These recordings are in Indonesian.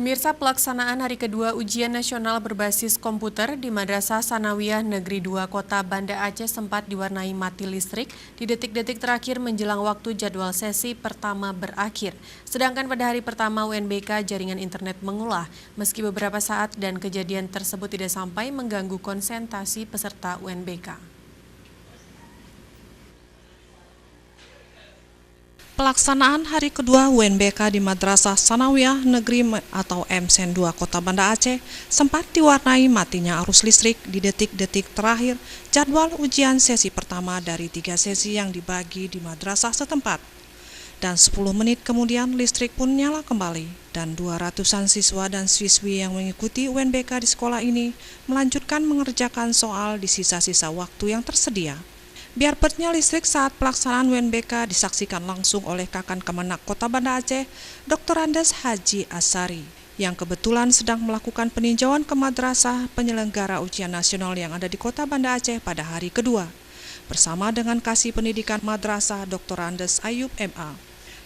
Pemirsa, pelaksanaan hari kedua ujian nasional berbasis komputer di Madrasah Sanawiyah Negeri 2 Kota Banda Aceh sempat diwarnai mati listrik di detik-detik terakhir menjelang waktu jadwal sesi pertama berakhir. Sedangkan pada hari pertama UNBK jaringan internet mengulah, meski beberapa saat dan kejadian tersebut tidak sampai mengganggu konsentrasi peserta UNBK. Pelaksanaan hari kedua UNBK di Madrasah Sanawiyah Negeri atau MSN 2 Kota Banda Aceh sempat diwarnai matinya arus listrik di detik-detik terakhir jadwal ujian sesi pertama dari 3 sesi yang dibagi di madrasah setempat. Dan 10 menit kemudian listrik pun nyala kembali dan 200-an siswa dan siswi yang mengikuti UNBK di sekolah ini melanjutkan mengerjakan soal di sisa-sisa waktu yang tersedia. Biar petnya listrik saat pelaksanaan UNBK disaksikan langsung oleh Kakan Kemenak Kota Banda Aceh, Dr. Andes Haji Asari, yang kebetulan sedang melakukan peninjauan ke madrasah penyelenggara ujian nasional yang ada di Kota Banda Aceh pada hari kedua. Bersama dengan Kasih Pendidikan Madrasah Dr. Andes Ayub MA.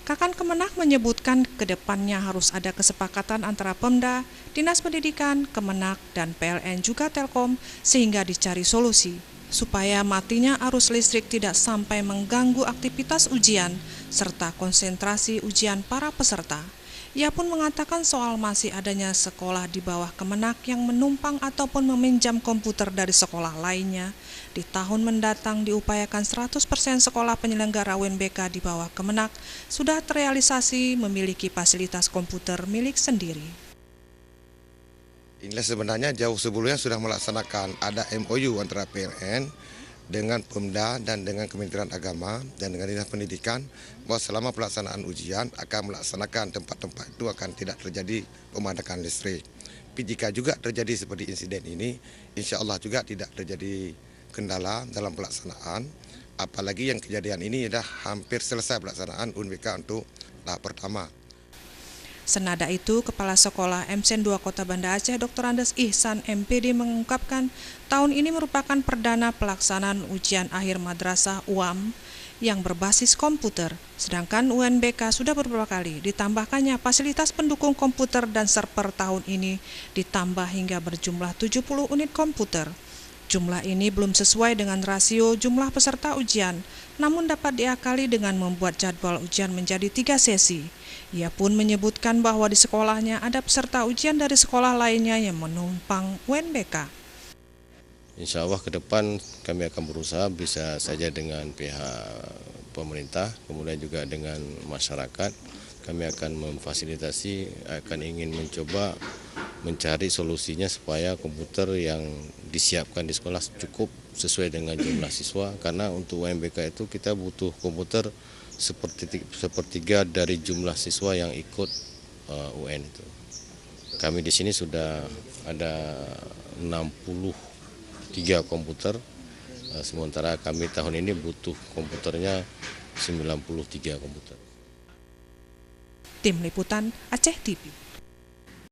Kakan Kemenak menyebutkan ke depannya harus ada kesepakatan antara Pemda, Dinas Pendidikan, Kemenak, dan PLN juga Telkom sehingga dicari solusi supaya matinya arus listrik tidak sampai mengganggu aktivitas ujian serta konsentrasi ujian para peserta. Ia pun mengatakan soal masih adanya sekolah di bawah Kemenak yang menumpang ataupun meminjam komputer dari sekolah lainnya. Di tahun mendatang diupayakan 100% sekolah penyelenggara UNBK di bawah Kemenak sudah terrealisasi memiliki fasilitas komputer milik sendiri. Inilah sebenarnya jauh sebelumnya sudah melaksanakan ada MOU antara PLN dengan Pemda dan dengan Kementerian Agama dan dengan Dinas Pendidikan bahwa selama pelaksanaan ujian akan melaksanakan tempat-tempat itu akan tidak terjadi pemadakan listrik. Tapi jika juga terjadi seperti insiden ini, insya Allah juga tidak terjadi kendala dalam pelaksanaan. Apalagi yang kejadian ini sudah hampir selesai pelaksanaan UNBK untuk tahap pertama. Senada itu, Kepala Sekolah MSN 2 Kota Banda Aceh Dr. Andes Ihsan MPD mengungkapkan tahun ini merupakan perdana pelaksanaan ujian akhir madrasah UAM yang berbasis komputer, sedangkan UNBK sudah beberapa kali ditambahkannya fasilitas pendukung komputer dan server tahun ini ditambah hingga berjumlah 70 unit komputer. Jumlah ini belum sesuai dengan rasio jumlah peserta ujian, namun dapat diakali dengan membuat jadwal ujian menjadi 3 sesi. Ia pun menyebutkan bahwa di sekolahnya ada peserta ujian dari sekolah lainnya yang menumpang UNBK. Insya Allah ke depan kami akan berusaha bisa saja dengan pihak pemerintah, kemudian juga dengan masyarakat. Kami akan memfasilitasi, akan ingin mencoba mencari solusinya supaya komputer yang disiapkan di sekolah cukup sesuai dengan jumlah siswa. Karena untuk UNBK itu kita butuh komputer sepertiga dari jumlah siswa yang ikut UN itu. Kami di sini sudah ada 63 komputer, sementara kami tahun ini butuh komputernya 93 komputer. Tim Liputan Aceh TV.